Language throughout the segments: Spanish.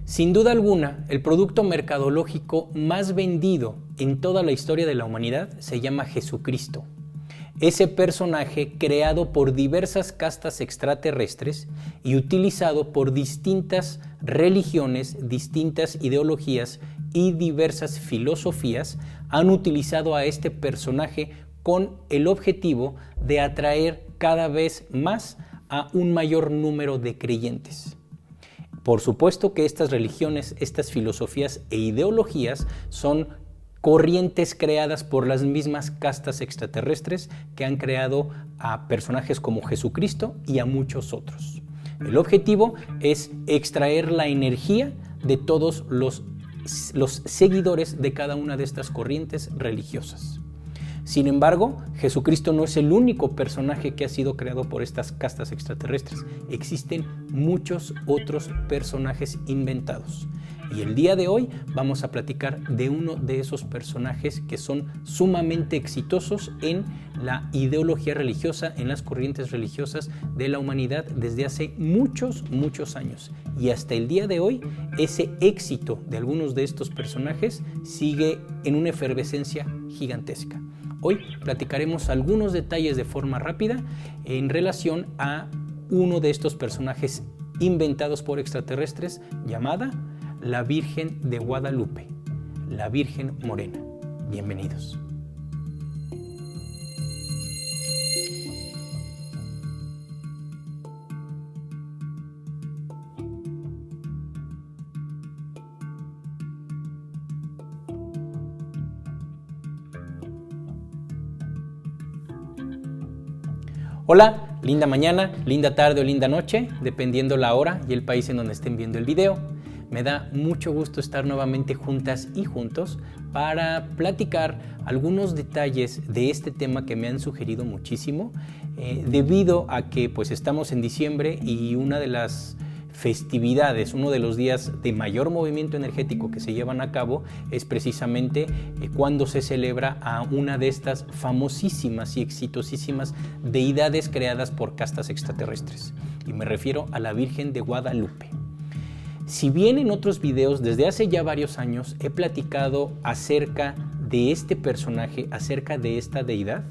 Sin duda alguna, el producto mercadológico más vendido en toda la historia de la humanidad se llama Jesucristo. Ese personaje creado por diversas castas extraterrestres y utilizado por distintas religiones, distintas ideologías y diversas filosofías han utilizado a este personaje con el objetivo de atraer cada vez más a un mayor número de creyentes. Por supuesto que estas religiones, estas filosofías e ideologías son corrientes creadas por las mismas castas extraterrestres que han creado a personajes como Jesucristo y a muchos otros. El objetivo es extraer la energía de todos los seguidores de cada una de estas corrientes religiosas. Sin embargo, Jesucristo no es el único personaje que ha sido creado por estas castas extraterrestres. Existen muchos otros personajes inventados. Y el día de hoy vamos a platicar de uno de esos personajes que son sumamente exitosos en la ideología religiosa, en las corrientes religiosas de la humanidad desde hace muchos años. Y hasta el día de hoy, ese éxito de algunos de estos personajes sigue en una efervescencia gigantesca. Hoy platicaremos algunos detalles de forma rápida en relación a uno de estos personajes inventados por extraterrestres llamada la Virgen de Guadalupe, la Virgen Morena. Bienvenidos. Hola, linda mañana, linda tarde o linda noche, dependiendo la hora y el país en donde estén viendo el video. Me da mucho gusto estar nuevamente juntas y juntos para platicar algunos detalles de este tema que me han sugerido muchísimo, debido a que pues estamos en diciembre y una de las festividades, uno de los días de mayor movimiento energético que se llevan a cabo es precisamente cuando se celebra a una de estas famosísimas y exitosísimas deidades creadas por castas extraterrestres. Y me refiero a la Virgen de Guadalupe. Si bien en otros videos desde hace ya varios años he platicado acerca de este personaje, acerca de esta deidad,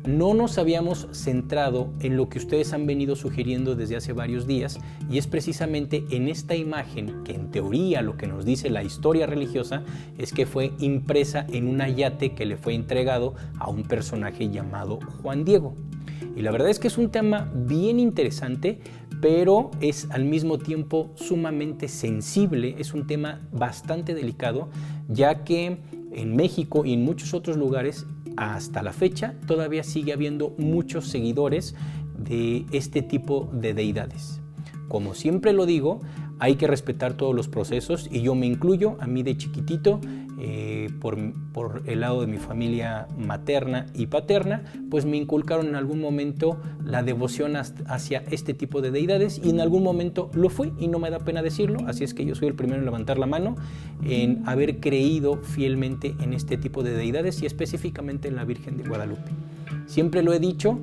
no nos habíamos centrado en lo que ustedes han venido sugiriendo desde hace varios días, y es precisamente en esta imagen que en teoría lo que nos dice la historia religiosa es que fue impresa en un ayate que le fue entregado a un personaje llamado Juan Diego. Y la verdad es que es un tema bien interesante, pero es al mismo tiempo sumamente sensible, es un tema bastante delicado, ya que en México y en muchos otros lugares hasta la fecha todavía sigue habiendo muchos seguidores de este tipo de deidades. Como siempre lo digo, hay que respetar todos los procesos y yo me incluyo. A mí de chiquitito, por el lado de mi familia materna y paterna, pues me inculcaron en algún momento la devoción hacia este tipo de deidades, y en algún momento lo fui y no me da pena decirlo, así es que yo soy el primero en levantar la mano en haber creído fielmente en este tipo de deidades y específicamente en la Virgen de Guadalupe. Siempre lo he dicho,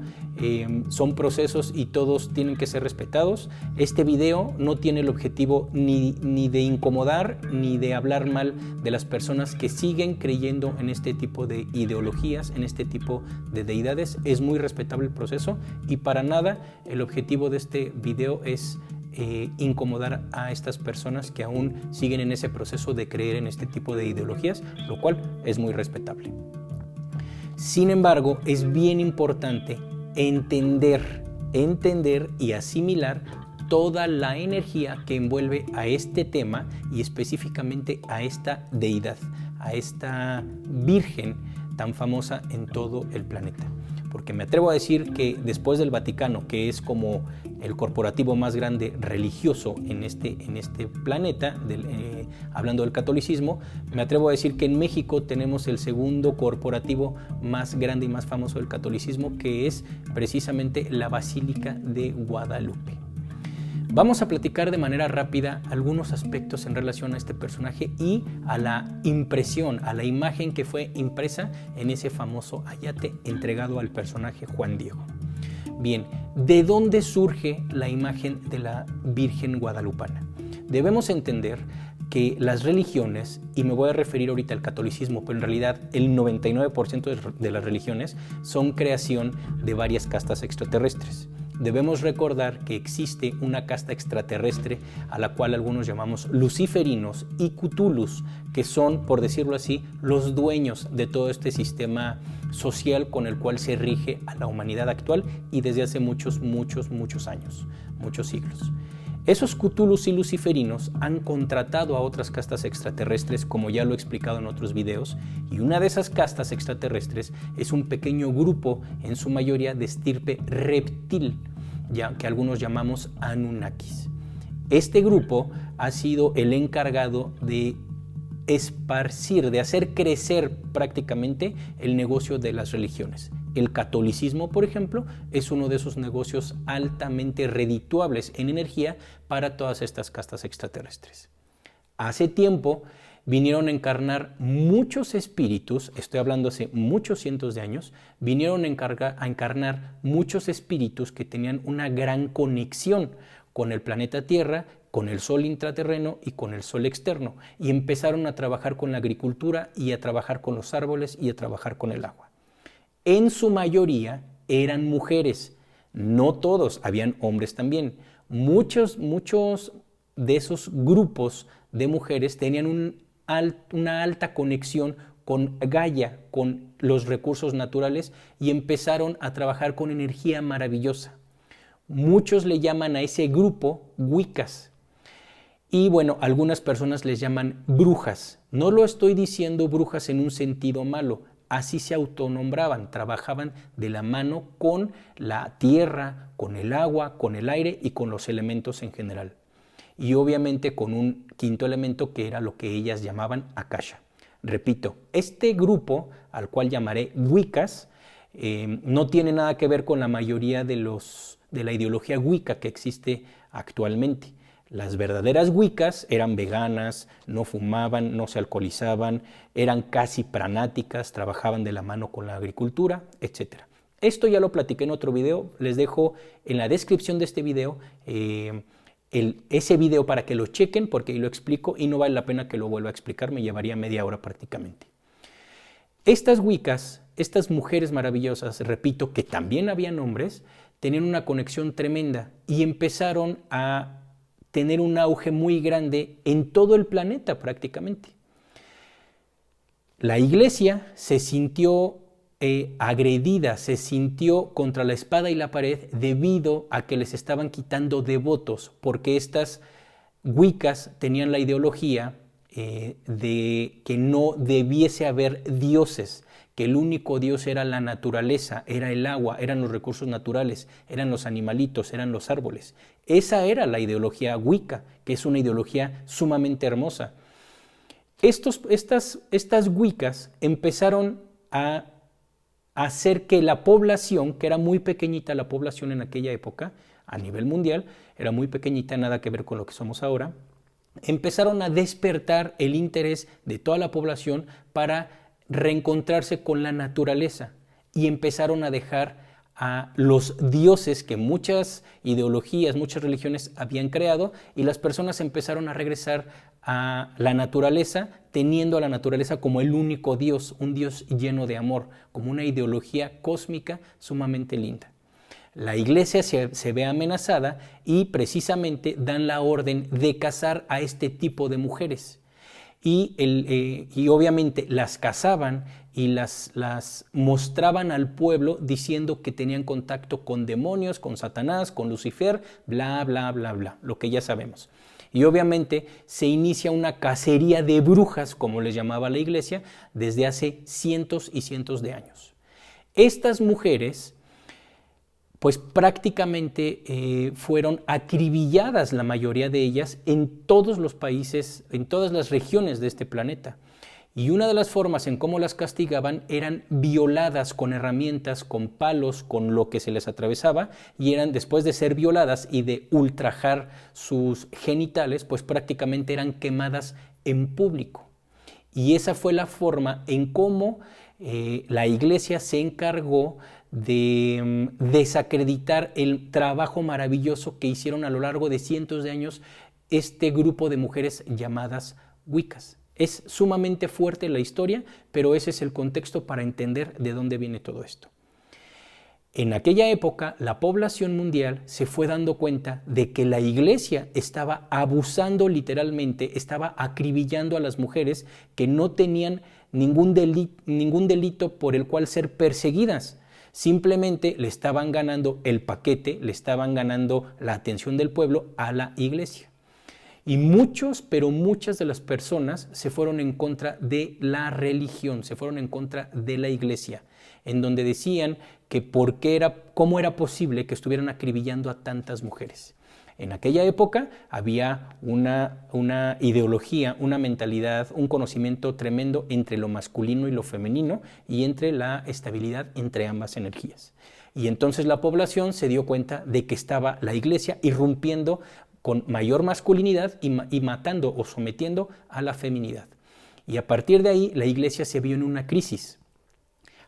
son procesos y todos tienen que ser respetados. Este video no tiene el objetivo ni de incomodar ni de hablar mal de las personas que siguen creyendo en este tipo de ideologías, en este tipo de deidades. Es muy respetable el proceso y para nada el objetivo de este video es incomodar a estas personas que aún siguen en ese proceso de creer en este tipo de ideologías, lo cual es muy respetable. Sin embargo, es bien importante entender y asimilar toda la energía que envuelve a este tema y específicamente a esta deidad, a esta Virgen tan famosa en todo el planeta. Porque me atrevo a decir que después del Vaticano, que es como el corporativo más grande religioso en este planeta, hablando del catolicismo, me atrevo a decir que en México tenemos el segundo corporativo más grande y más famoso del catolicismo, que es precisamente la Basílica de Guadalupe. Vamos a platicar de manera rápida algunos aspectos en relación a este personaje y a la impresión, a la imagen que fue impresa en ese famoso ayate entregado al personaje Juan Diego. Bien, ¿de dónde surge la imagen de la Virgen guadalupana? Debemos entender que las religiones, y me voy a referir ahorita al catolicismo, pero en realidad el 99% de las religiones son creación de varias castas extraterrestres. Debemos recordar que existe una casta extraterrestre a la cual algunos llamamos luciferinos y cthulhus, que son, por decirlo así, los dueños de todo este sistema social con el cual se rige a la humanidad actual y desde hace muchos años, muchos siglos. Esos cthulhus y luciferinos han contratado a otras castas extraterrestres, como ya lo he explicado en otros videos, y una de esas castas extraterrestres es un pequeño grupo, en su mayoría de estirpe reptil, ya que algunos llamamos Anunnakis. Este grupo ha sido el encargado de esparcir, de hacer crecer prácticamente el negocio de las religiones. El catolicismo, por ejemplo, es uno de esos negocios altamente redituables en energía para todas estas castas extraterrestres. Hace tiempo vinieron a encarnar muchos espíritus, estoy hablando hace muchos cientos de años, vinieron a encarnar muchos espíritus que tenían una gran conexión con el planeta Tierra, con el sol intraterreno y con el sol externo, y empezaron a trabajar con la agricultura y a trabajar con los árboles y a trabajar con el agua. En su mayoría eran mujeres, no todos, habían hombres también. Muchos de esos grupos de mujeres tenían una alta conexión con Gaia, con los recursos naturales, y empezaron a trabajar con energía maravillosa. Muchos le llaman a ese grupo Wiccas. Y bueno, algunas personas les llaman brujas. No lo estoy diciendo brujas en un sentido malo. Así se autonombraban, trabajaban de la mano con la tierra, con el agua, con el aire y con los elementos en general. Y obviamente con un quinto elemento que era lo que ellas llamaban Akasha. Repito, este grupo, al cual llamaré Wiccas, no tiene nada que ver con la mayoría de la ideología Wicca que existe actualmente. Las verdaderas Wiccas eran veganas, no fumaban, no se alcoholizaban, eran casi pranáticas, trabajaban de la mano con la agricultura, etc. Esto ya lo platiqué en otro video, les dejo en la descripción de este video ese video para que lo chequen porque ahí lo explico y no vale la pena que lo vuelva a explicar, me llevaría media hora prácticamente. Estas Wiccas, estas mujeres maravillosas, repito, que también habían hombres, tenían una conexión tremenda y empezaron a tener un auge muy grande en todo el planeta prácticamente. La iglesia se sintió agredida, se sintió contra la espada y la pared debido a que les estaban quitando devotos, porque estas Wiccas tenían la ideología de que no debiese haber dioses, que el único dios era la naturaleza, era el agua, eran los recursos naturales, eran los animalitos, eran los árboles. Esa era la ideología Wicca, que es una ideología sumamente hermosa. Estas Wiccas empezaron a hacer que la población, que era muy pequeñita la población en aquella época, a nivel mundial, era muy pequeñita, nada que ver con lo que somos ahora, empezaron a despertar el interés de toda la población para reencontrarse con la naturaleza y empezaron a dejar a los dioses que muchas ideologías, muchas religiones habían creado y las personas empezaron a regresar a la naturaleza teniendo a la naturaleza como el único dios, un dios lleno de amor, como una ideología cósmica sumamente linda. La iglesia se ve amenazada y precisamente dan la orden de cazar a este tipo de mujeres. Y obviamente las cazaban y las mostraban al pueblo diciendo que tenían contacto con demonios, con Satanás, con Lucifer, bla, bla, bla, bla, lo que ya sabemos. Y obviamente se inicia una cacería de brujas, como les llamaba la iglesia, desde hace cientos y cientos de años. Estas mujeres pues prácticamente fueron acribilladas la mayoría de ellas en todos los países, en todas las regiones de este planeta. Y una de las formas en cómo las castigaban eran violadas con herramientas, con palos, con lo que se les atravesaba, y eran, después de ser violadas y de ultrajar sus genitales, pues prácticamente eran quemadas en público. Y esa fue la forma en cómo la iglesia se encargó de desacreditar el trabajo maravilloso que hicieron a lo largo de cientos de años este grupo de mujeres llamadas Wiccas. Es sumamente fuerte la historia, pero ese es el contexto para entender de dónde viene todo esto. En aquella época, la población mundial se fue dando cuenta de que la iglesia estaba abusando literalmente, estaba acribillando a las mujeres que no tenían ningún delito por el cual ser perseguidas. Simplemente le estaban ganando el paquete, le estaban ganando la atención del pueblo a la iglesia. Y pero muchas de las personas se fueron en contra de la religión, se fueron en contra de la iglesia, en donde decían que cómo era posible que estuvieran acribillando a tantas mujeres. En aquella época había una ideología, una mentalidad, un conocimiento tremendo entre lo masculino y lo femenino y entre la estabilidad entre ambas energías. Y entonces la población se dio cuenta de que estaba la iglesia irrumpiendo con mayor masculinidad y matando o sometiendo a la feminidad. Y a partir de ahí la iglesia se vio en una crisis.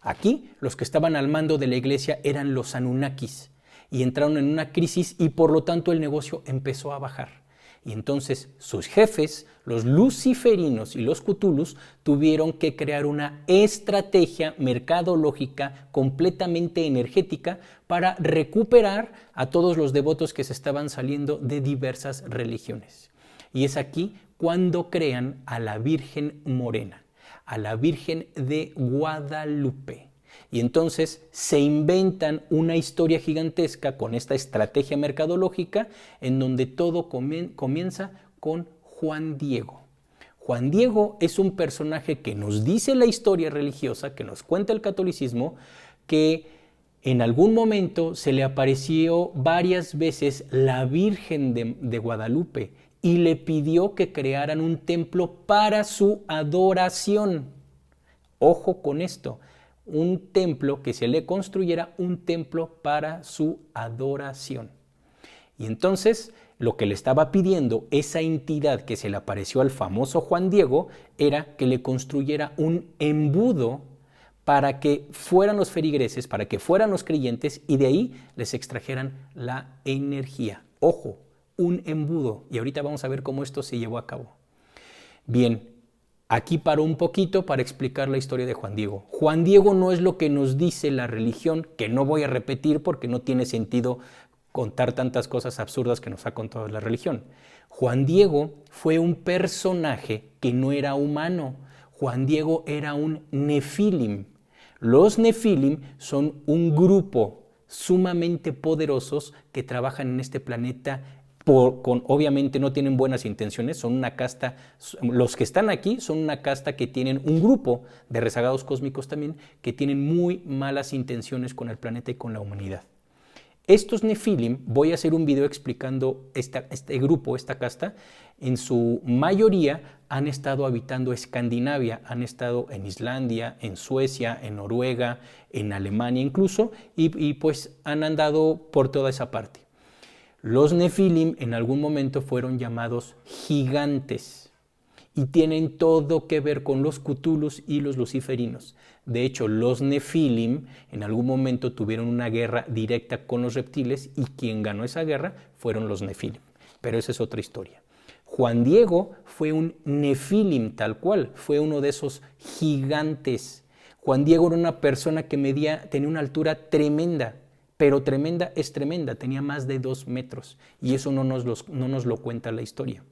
Aquí los que estaban al mando de la iglesia eran los Anunnakis y entraron en una crisis y por lo tanto el negocio empezó a bajar. Y entonces sus jefes, los luciferinos y los cthulhus, tuvieron que crear una estrategia mercadológica completamente energética para recuperar a todos los devotos que se estaban saliendo de diversas religiones. Y es aquí cuando crean a la Virgen Morena, a la Virgen de Guadalupe. Y entonces se inventan una historia gigantesca con esta estrategia mercadológica en donde todo comienza con Juan Diego. Juan Diego es un personaje que nos dice la historia religiosa, que nos cuenta el catolicismo, que en algún momento se le apareció varias veces la Virgen de Guadalupe y le pidió que crearan un templo para su adoración. Ojo con esto. Un templo, que se le construyera un templo para su adoración. Y entonces lo que le estaba pidiendo esa entidad que se le apareció al famoso Juan Diego era que le construyera un embudo para que fueran los feligreses, para que fueran los creyentes y de ahí les extrajeran la energía. Ojo, un embudo. Y ahorita vamos a ver cómo esto se llevó a cabo. Bien. Aquí paro un poquito para explicar la historia de Juan Diego. Juan Diego no es lo que nos dice la religión, que no voy a repetir porque no tiene sentido contar tantas cosas absurdas que nos ha contado la religión. Juan Diego fue un personaje que no era humano. Juan Diego era un nefilim. Los nefilim son un grupo sumamente poderosos que trabajan en este planeta. Obviamente no tienen buenas intenciones, son una casta, los que están aquí son una casta que tienen un grupo de rezagados cósmicos también que tienen muy malas intenciones con el planeta y con la humanidad. Estos nefilim, voy a hacer un video explicando este grupo, esta casta, en su mayoría han estado habitando Escandinavia, han estado en Islandia, en Suecia, en Noruega, en Alemania incluso, y pues han andado por toda esa parte. Los nefilim en algún momento fueron llamados gigantes y tienen todo que ver con los cthulhus y los luciferinos. De hecho, los nefilim en algún momento tuvieron una guerra directa con los reptiles y quien ganó esa guerra fueron los nefilim. Pero esa es otra historia. Juan Diego fue un nefilim tal cual, fue uno de esos gigantes. Juan Diego era una persona que tenía una altura tremenda. Pero tremenda es tremenda, tenía más de 2 metros y eso no nos lo cuenta la historia.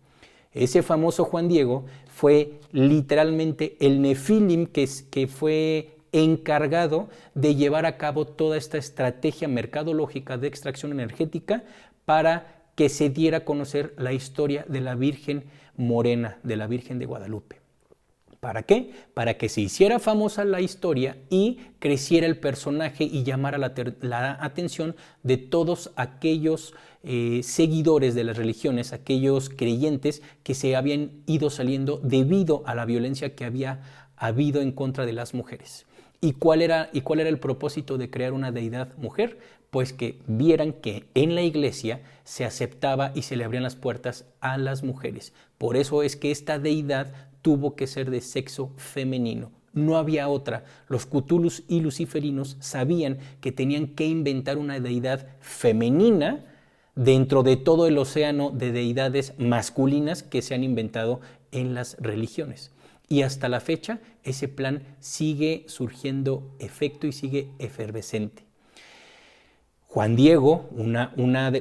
Ese famoso Juan Diego fue literalmente el nefilim que fue encargado de llevar a cabo toda esta estrategia mercadológica de extracción energética para que se diera a conocer la historia de la Virgen Morena, de la Virgen de Guadalupe. ¿Para qué? Para que se hiciera famosa la historia y creciera el personaje y llamara la atención de todos aquellos seguidores de las religiones, aquellos creyentes que se habían ido saliendo debido a la violencia que había habido en contra de las mujeres. ¿Y cuál era el propósito de crear una deidad mujer? Pues que vieran que en la iglesia se aceptaba y se le abrían las puertas a las mujeres. Por eso es que esta deidad tuvo que ser de sexo femenino. No había otra. Los cthulhus y luciferinos sabían que tenían que inventar una deidad femenina dentro de todo el océano de deidades masculinas que se han inventado en las religiones. Y hasta la fecha ese plan sigue surgiendo efecto y sigue efervescente. Juan Diego,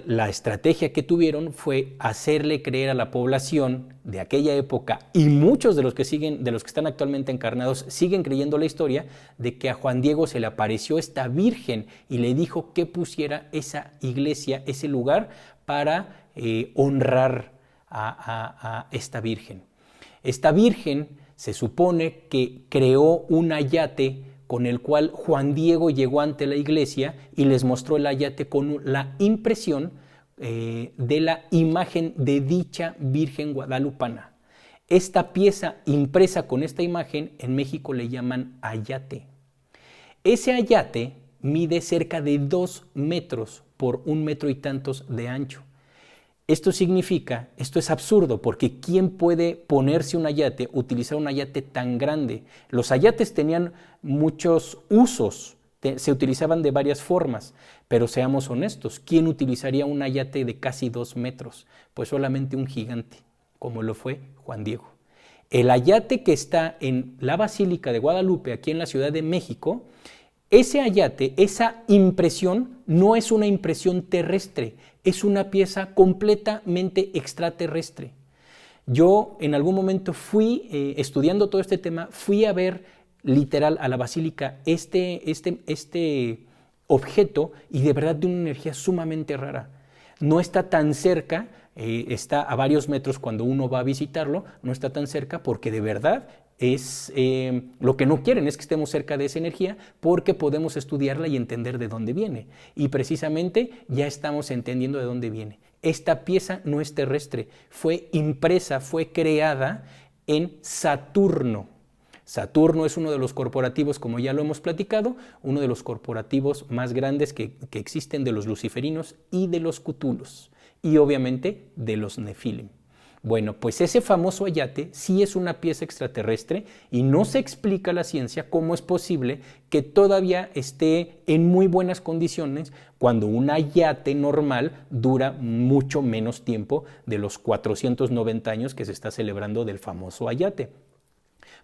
la estrategia que tuvieron fue hacerle creer a la población de aquella época, y muchos de los que están actualmente encarnados siguen creyendo la historia, de que a Juan Diego se le apareció esta virgen y le dijo que pusiera esa iglesia, ese lugar, para honrar a esta virgen. Esta virgen se supone que creó un ayate con el cual Juan Diego llegó ante la iglesia y les mostró el ayate con la impresión de la imagen de dicha Virgen guadalupana. Esta pieza impresa con esta imagen en México le llaman ayate. Ese ayate mide cerca de 2 metros por 1 metro y tantos de ancho. Esto es absurdo, porque ¿quién puede ponerse un ayate, utilizar un ayate tan grande? Los ayates tenían muchos usos, se utilizaban de varias formas, pero seamos honestos, ¿quién utilizaría un ayate de casi 2 metros? Pues solamente un gigante, como lo fue Juan Diego. El ayate que está en la Basílica de Guadalupe, aquí en la Ciudad de México, ese ayate, esa impresión, no es una impresión terrestre, es una pieza completamente extraterrestre. Yo en algún momento fui, estudiando todo este tema, fui a ver literal a la basílica este objeto, y de verdad de una energía sumamente rara. No está tan cerca, está a varios metros cuando uno va a visitarlo, no está tan cerca porque de verdad lo que no quieren es que estemos cerca de esa energía, porque podemos estudiarla y entender de dónde viene. Y precisamente ya estamos entendiendo de dónde viene. Esta pieza no es terrestre, fue impresa, fue creada en Saturno. Saturno es uno de los corporativos, como ya lo hemos platicado, uno de los corporativos más grandes que existen, de los luciferinos y de los cutulos, y obviamente de los nefilim. Bueno, pues ese famoso ayate sí es una pieza extraterrestre, y no se explica la ciencia cómo es posible que todavía esté en muy buenas condiciones cuando un ayate normal dura mucho menos tiempo de los 490 años que se está celebrando del famoso ayate.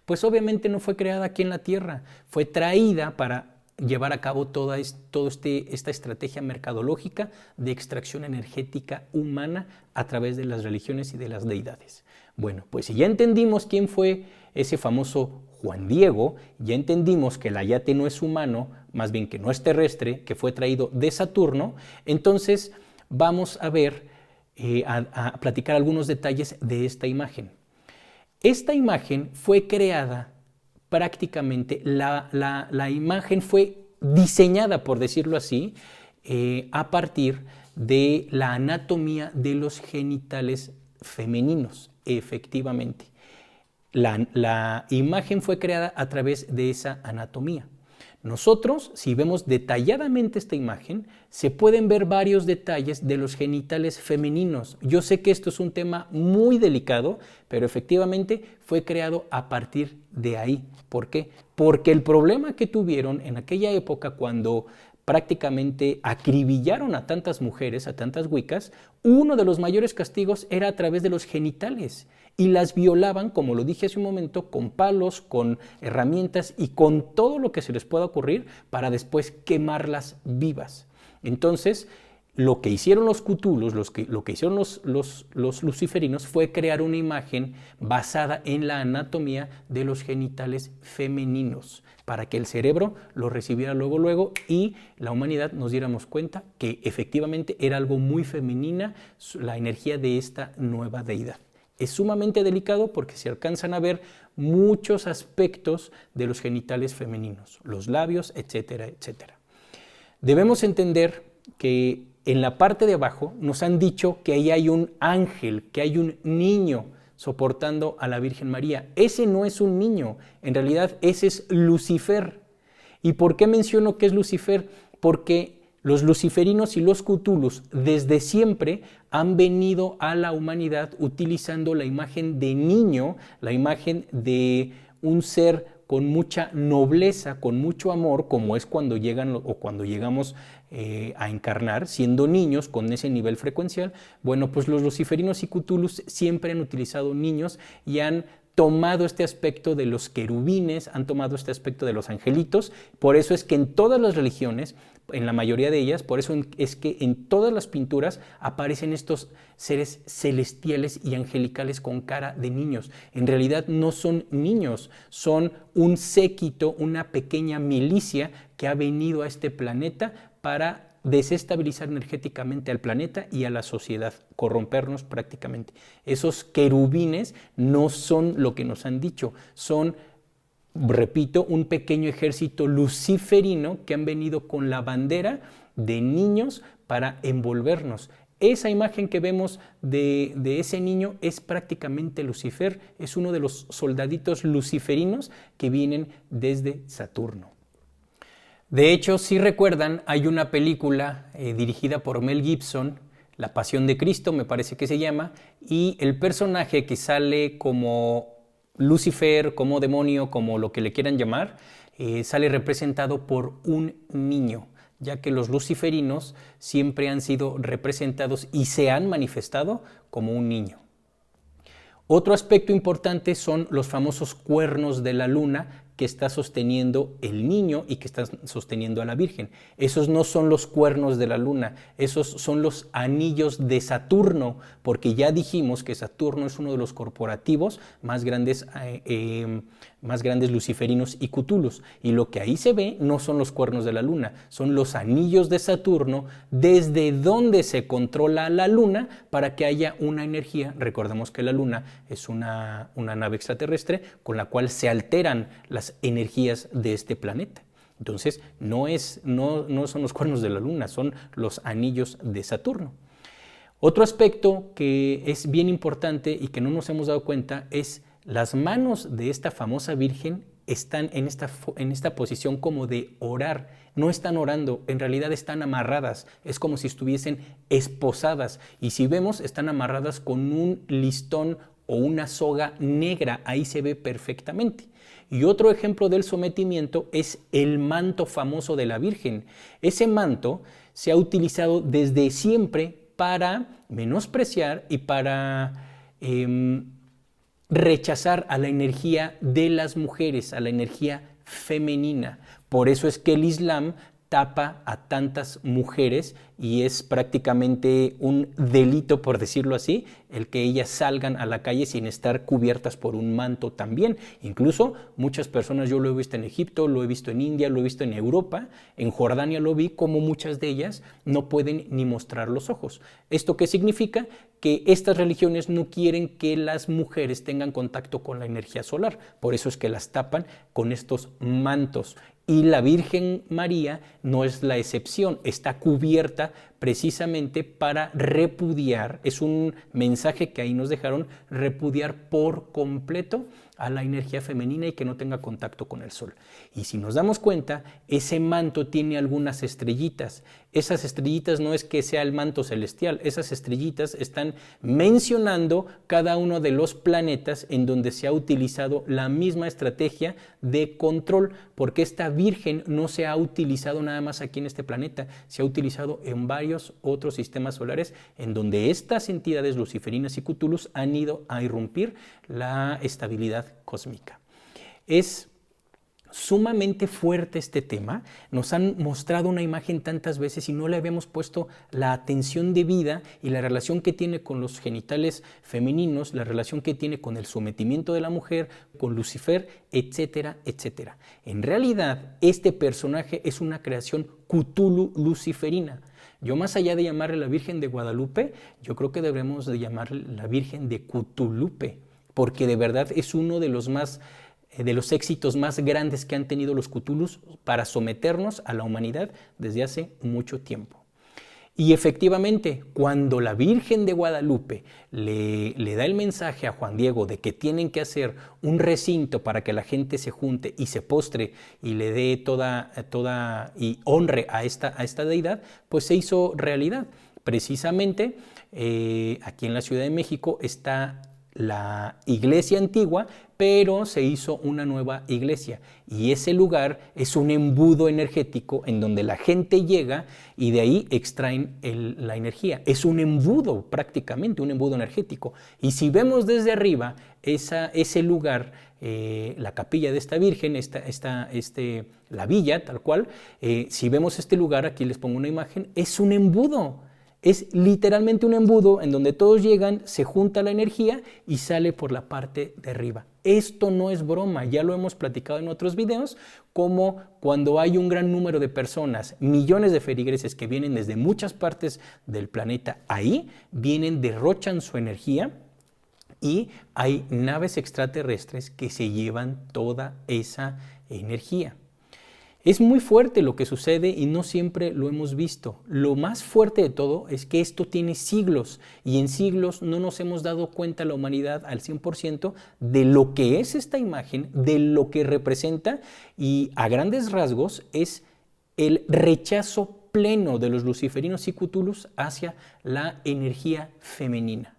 Pues obviamente no fue creada aquí en la Tierra, fue traída para llevar a cabo toda esta estrategia mercadológica de extracción energética humana a través de las religiones y de las deidades. Bueno, pues si ya entendimos quién fue ese famoso Juan Diego, ya entendimos que el ayate no es humano, más bien que no es terrestre, que fue traído de Saturno, entonces vamos a ver, a platicar algunos detalles de esta imagen. Esta imagen fue creada prácticamente, la imagen fue diseñada, por decirlo así, a partir de la anatomía de los genitales femeninos, efectivamente. La imagen fue creada a través de esa anatomía. Nosotros, si vemos detalladamente esta imagen, se pueden ver varios detalles de los genitales femeninos. Yo sé que esto es un tema muy delicado, pero efectivamente fue creado a partir de ahí. ¿Por qué? Porque el problema que tuvieron en aquella época, cuando prácticamente acribillaron a tantas mujeres, a tantas wiccas, uno de los mayores castigos era a través de los genitales, y las violaban, como lo dije hace un momento, con palos, con herramientas y con todo lo que se les pueda ocurrir, para después quemarlas vivas. Entonces, lo que hicieron los cutulos, lo que hicieron los luciferinos, fue crear una imagen basada en la anatomía de los genitales femeninos, para que el cerebro lo recibiera luego, y la humanidad nos diéramos cuenta que efectivamente era algo muy femenina la energía de esta nueva deidad. Es sumamente delicado porque se alcanzan a ver muchos aspectos de los genitales femeninos, los labios, etcétera, etcétera. Debemos entender que en la parte de abajo nos han dicho que ahí hay un ángel, que hay un niño soportando a la Virgen María. Ese no es un niño, en realidad ese es Lucifer. ¿Y por qué menciono que es Lucifer? Porque los luciferinos y los cthulhus desde siempre han venido a la humanidad utilizando la imagen de niño, la imagen de un ser con mucha nobleza, con mucho amor, como es cuando llegan o cuando llegamos a encarnar, siendo niños con ese nivel frecuencial. Bueno, pues los luciferinos y cthulhus siempre han utilizado niños y han tomado este aspecto de los querubines, han tomado este aspecto de los angelitos. Por eso es que en todas las religiones, en la mayoría de ellas, por eso es que en todas las pinturas aparecen estos seres celestiales y angelicales con cara de niños. En realidad no son niños, son un séquito, una pequeña milicia que ha venido a este planeta para desestabilizar energéticamente al planeta y a la sociedad, corrompernos prácticamente. Esos querubines no son lo que nos han dicho, son, repito, un pequeño ejército luciferino que han venido con la bandera de niños para envolvernos. Esa imagen que vemos de ese niño es prácticamente Lucifer, es uno de los soldaditos luciferinos que vienen desde Saturno. De hecho, si recuerdan, hay una película dirigida por Mel Gibson, La Pasión de Cristo, me parece que se llama, y el personaje que sale como Lucifer, como demonio, como lo que le quieran llamar, sale representado por un niño, ya que los luciferinos siempre han sido representados y se han manifestado como un niño. Otro aspecto importante son los famosos cuernos de la luna que está sosteniendo el niño y que está sosteniendo a la Virgen. Esos no son los cuernos de la luna, esos son los anillos de Saturno, porque ya dijimos que Saturno es uno de los corporativos más grandes luciferinos y cthulhus. Y lo que ahí se ve no son los cuernos de la luna, son los anillos de Saturno desde donde se controla la luna para que haya una energía. Recordemos que la luna es una nave extraterrestre con la cual se alteran las energías de este planeta. Entonces, no son los cuernos de la luna, son los anillos de Saturno. Otro aspecto que es bien importante y que no nos hemos dado cuenta es las manos de esta famosa Virgen están en esta posición como de orar. No están orando, en realidad están amarradas. Es como si estuviesen esposadas. Y si vemos, están amarradas con un listón o una soga negra. Ahí se ve perfectamente. Y otro ejemplo del sometimiento es el manto famoso de la Virgen. Ese manto se ha utilizado desde siempre para menospreciar y para rechazar a la energía de las mujeres, a la energía femenina. Por eso es que el Islam tapa a tantas mujeres y es prácticamente un delito, por decirlo así, el que ellas salgan a la calle sin estar cubiertas por un manto también. Incluso muchas personas, yo lo he visto en Egipto, lo he visto en India, lo he visto en Europa, en Jordania lo vi, como muchas de ellas no pueden ni mostrar los ojos. ¿Esto qué significa? Que estas religiones no quieren que las mujeres tengan contacto con la energía solar, por eso es que las tapan con estos mantos. Y la Virgen María no es la excepción, está cubierta precisamente para repudiar, es un mensaje que ahí nos dejaron, repudiar por completo a la energía femenina y que no tenga contacto con el sol. Y si nos damos cuenta, ese manto tiene algunas estrellitas. Esas estrellitas no es que sea el manto celestial, esas estrellitas están mencionando cada uno de los planetas en donde se ha utilizado la misma estrategia de control, porque esta Virgen no se ha utilizado nada más aquí en este planeta, se ha utilizado en varios otros sistemas solares en donde estas entidades luciferinas y cthulhus han ido a irrumpir la estabilidad cósmica. Es sumamente fuerte este tema, nos han mostrado una imagen tantas veces y no le habíamos puesto la atención debida y la relación que tiene con los genitales femeninos, la relación que tiene con el sometimiento de la mujer, con Lucifer, etcétera, etcétera. En realidad, este personaje es una creación Cthulhu luciferina. Yo, más allá de llamarle la Virgen de Guadalupe, yo creo que deberíamos de llamarle la Virgen de Cthulhupe, porque de verdad es uno de los éxitos más grandes que han tenido los Cthulhus para someternos a la humanidad desde hace mucho tiempo. Y efectivamente, cuando la Virgen de Guadalupe le da el mensaje a Juan Diego de que tienen que hacer un recinto para que la gente se junte y se postre y le dé toda y honre a esta deidad, pues se hizo realidad. Precisamente aquí en la Ciudad de México está la iglesia antigua, pero se hizo una nueva iglesia. Y ese lugar es un embudo energético en donde la gente llega y de ahí extraen la energía. Es un embudo prácticamente, un embudo energético. Y si vemos desde arriba ese lugar, la capilla de esta Virgen, la villa tal cual, si vemos este lugar, aquí les pongo una imagen, es un embudo. Es literalmente un embudo en donde todos llegan, se junta la energía y sale por la parte de arriba. Esto no es broma, ya lo hemos platicado en otros videos, como cuando hay un gran número de personas, millones de feligreses que vienen desde muchas partes del planeta, ahí vienen, derrochan su energía y hay naves extraterrestres que se llevan toda esa energía. Es muy fuerte lo que sucede y no siempre lo hemos visto. Lo más fuerte de todo es que esto tiene siglos y en siglos no nos hemos dado cuenta la humanidad al 100% de lo que es esta imagen, de lo que representa y a grandes rasgos es el rechazo pleno de los luciferinos y cthulhus hacia la energía femenina.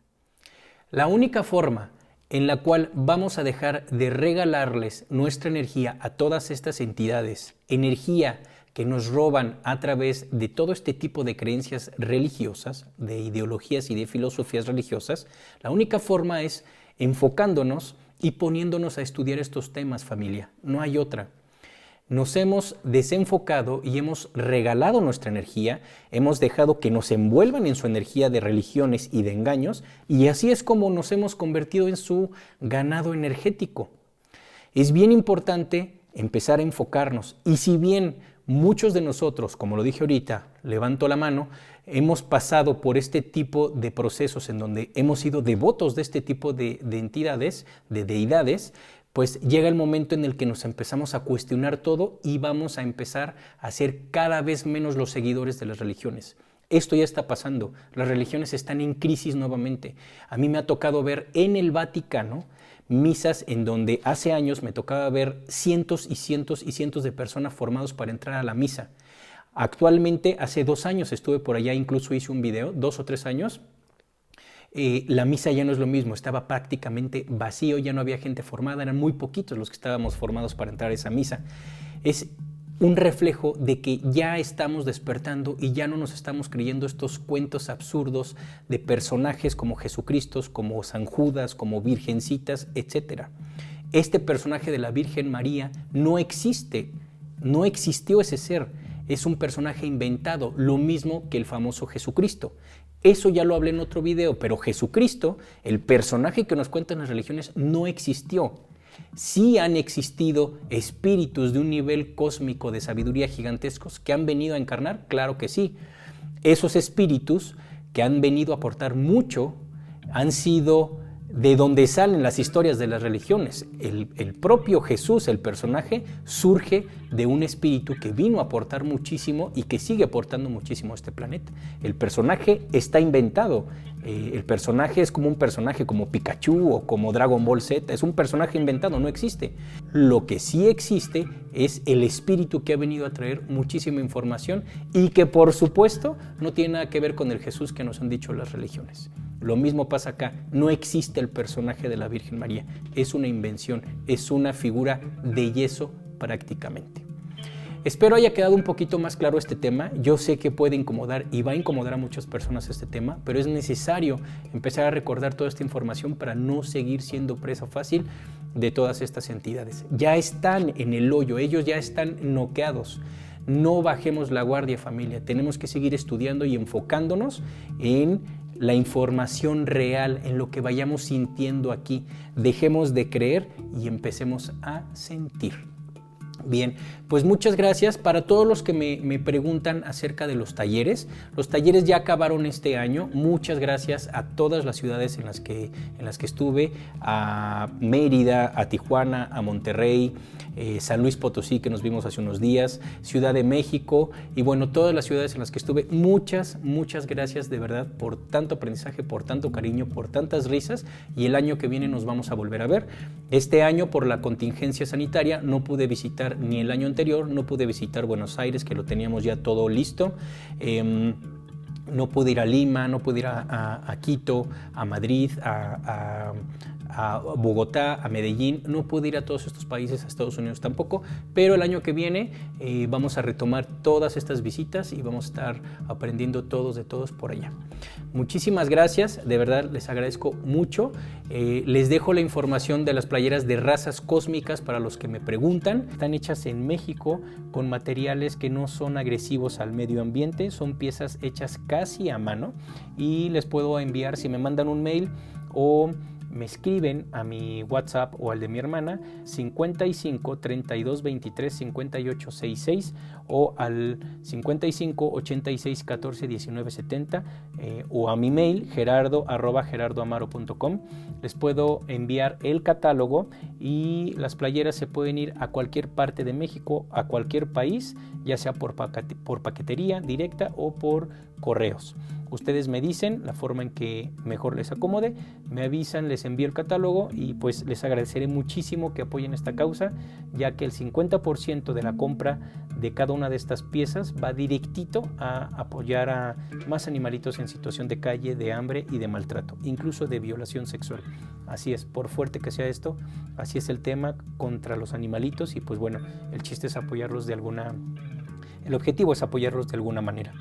La única forma en la cual vamos a dejar de regalarles nuestra energía a todas estas entidades, energía que nos roban a través de todo este tipo de creencias religiosas, de ideologías y de filosofías religiosas, la única forma es enfocándonos y poniéndonos a estudiar estos temas, familia. No hay otra. Nos hemos desenfocado y hemos regalado nuestra energía, hemos dejado que nos envuelvan en su energía de religiones y de engaños, y así es como nos hemos convertido en su ganado energético. Es bien importante empezar a enfocarnos, y si bien muchos de nosotros, como lo dije ahorita, levanto la mano, hemos pasado por este tipo de procesos en donde hemos sido devotos de este tipo de entidades, de deidades, pues llega el momento en el que nos empezamos a cuestionar todo y vamos a empezar a ser cada vez menos los seguidores de las religiones. Esto ya está pasando, las religiones están en crisis nuevamente. A mí me ha tocado ver en el Vaticano misas en donde hace años me tocaba ver cientos y cientos y cientos de personas formados para entrar a la misa. Actualmente, hace 2 años estuve por allá, incluso hice un video, 2 o 3 años, la misa ya no es lo mismo, estaba prácticamente vacío, ya no había gente formada, eran muy poquitos los que estábamos formados para entrar a esa misa. Es un reflejo de que ya estamos despertando y ya no nos estamos creyendo estos cuentos absurdos de personajes como Jesucristo, como San Judas, como virgencitas, etc. Este personaje de la Virgen María no existe, no existió ese ser, es un personaje inventado, lo mismo que el famoso Jesucristo. Eso ya lo hablé en otro video, pero Jesucristo, el personaje que nos cuentan las religiones, no existió. Sí han existido espíritus de un nivel cósmico de sabiduría gigantescos que han venido a encarnar, claro que sí. Esos espíritus que han venido a aportar mucho han sido de donde salen las historias de las religiones. El propio Jesús, el personaje, surge de un espíritu que vino a aportar muchísimo y que sigue aportando muchísimo a este planeta. El personaje está inventado. El personaje es como un personaje como Pikachu o como Dragon Ball Z. Es un personaje inventado, no existe. Lo que sí existe es el espíritu que ha venido a traer muchísima información y que, por supuesto, no tiene nada que ver con el Jesús que nos han dicho las religiones. Lo mismo pasa acá, no existe el personaje de la Virgen María, es una invención, es una figura de yeso prácticamente. Espero haya quedado un poquito más claro este tema. Yo sé que puede incomodar y va a incomodar a muchas personas este tema, pero es necesario empezar a recordar toda esta información para no seguir siendo presa fácil de todas estas entidades. Ya están en el hoyo, ellos ya están noqueados. No bajemos la guardia, familia, tenemos que seguir estudiando y enfocándonos en la información real, en lo que vayamos sintiendo aquí. Dejemos de creer y empecemos a sentir. Bien, pues muchas gracias para todos los que me preguntan acerca de los talleres. Los talleres ya acabaron este año. Muchas gracias a todas las ciudades en las que estuve, a Mérida, a Tijuana, a Monterrey, San Luis Potosí, que nos vimos hace unos días, Ciudad de México y bueno, todas las ciudades en las que estuve. Muchas gracias de verdad por tanto aprendizaje, por tanto cariño, por tantas risas, y el año que viene nos vamos a volver a ver. Este año, por la contingencia sanitaria, no pude visitar ni el año anterior, no pude visitar Buenos Aires, que lo teníamos ya todo listo. No pude ir a Lima, no pude ir a Quito, a Madrid, a Bogotá, a Medellín, no pude ir a todos estos países, a Estados Unidos tampoco, pero el año que viene vamos a retomar todas estas visitas y vamos a estar aprendiendo todos de todos por allá. Muchísimas gracias, de verdad les agradezco mucho. Les dejo la información de las playeras de Razas Cósmicas para los que me preguntan. Están hechas en México con materiales que no son agresivos al medio ambiente, son piezas hechas casi a mano y les puedo enviar, si me mandan un mail o me escriben a mi WhatsApp o al de mi hermana, 55 32 23 58 66 o al 55 86 14 19 70 o a mi mail gerardo@gerardoamaro.com. Les puedo enviar el catálogo y las playeras se pueden ir a cualquier parte de México, a cualquier país, ya sea por paquetería directa o por correos. Ustedes me dicen la forma en que mejor les acomode, me avisan, les envío el catálogo y pues les agradeceré muchísimo que apoyen esta causa, ya que el 50% de la compra de cada una de estas piezas va directito a apoyar a más animalitos en situación de calle, de hambre y de maltrato, incluso de violación sexual. Así es, por fuerte que sea esto, así es el tema contra los animalitos y pues bueno, el chiste es apoyarlos de alguna... El objetivo es apoyarlos de alguna manera.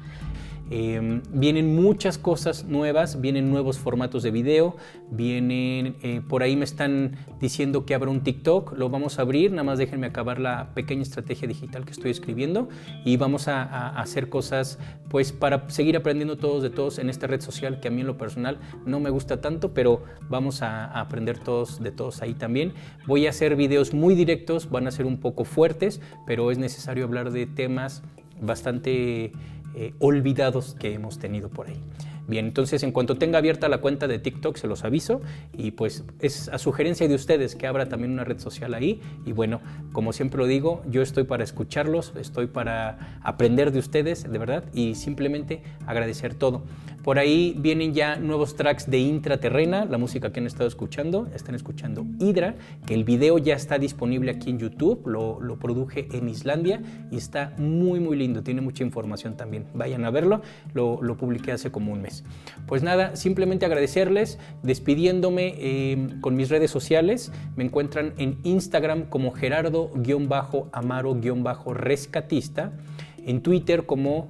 Vienen muchas cosas nuevas, vienen nuevos formatos de video, vienen, por ahí me están diciendo que abra un TikTok, lo vamos a abrir, nada más déjenme acabar la pequeña estrategia digital que estoy escribiendo y vamos a hacer cosas pues para seguir aprendiendo todos de todos en esta red social que a mí en lo personal no me gusta tanto, pero vamos a aprender todos de todos ahí también. Voy a hacer videos muy directos, van a ser un poco fuertes, pero es necesario hablar de temas bastante olvidados que hemos tenido por ahí. Bien, entonces en cuanto tenga abierta la cuenta de TikTok se los aviso y pues es a sugerencia de ustedes que abra también una red social ahí y bueno, como siempre lo digo, yo estoy para escucharlos, estoy para aprender de ustedes, de verdad, y simplemente agradecer todo. Por ahí vienen ya nuevos tracks de Intraterrena, la música que han estado escuchando, están escuchando Hydra, que el video ya está disponible aquí en YouTube, lo produje en Islandia y está muy lindo, tiene mucha información también, vayan a verlo, lo publiqué hace como un mes. Pues nada, simplemente agradecerles, despidiéndome con mis redes sociales, me encuentran en Instagram como Gerardo-Amaro-rescatista, en Twitter como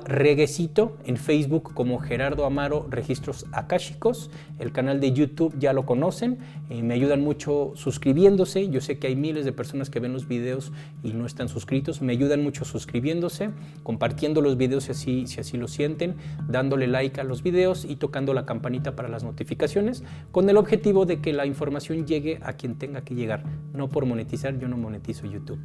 @reguecito, en Facebook como Gerardo Amaro Registros Akáshicos, el canal de YouTube ya lo conocen, me ayudan mucho suscribiéndose, yo sé que hay miles de personas que ven los videos y no están suscritos, me ayudan mucho suscribiéndose, compartiendo los videos si así lo sienten, dándole like a los videos y tocando la campanita para las notificaciones, con el objetivo de que la información llegue a quien tenga que llegar, no por monetizar, yo no monetizo YouTube.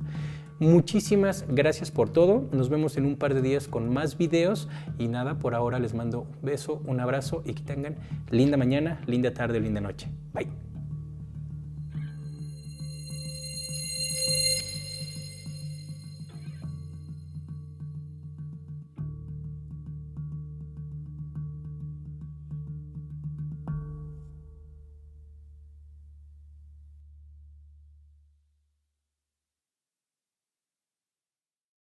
Muchísimas gracias por todo, nos vemos en un par de días con más videos y nada, por ahora les mando un beso, un abrazo y que tengan linda mañana, linda tarde o linda noche. Bye.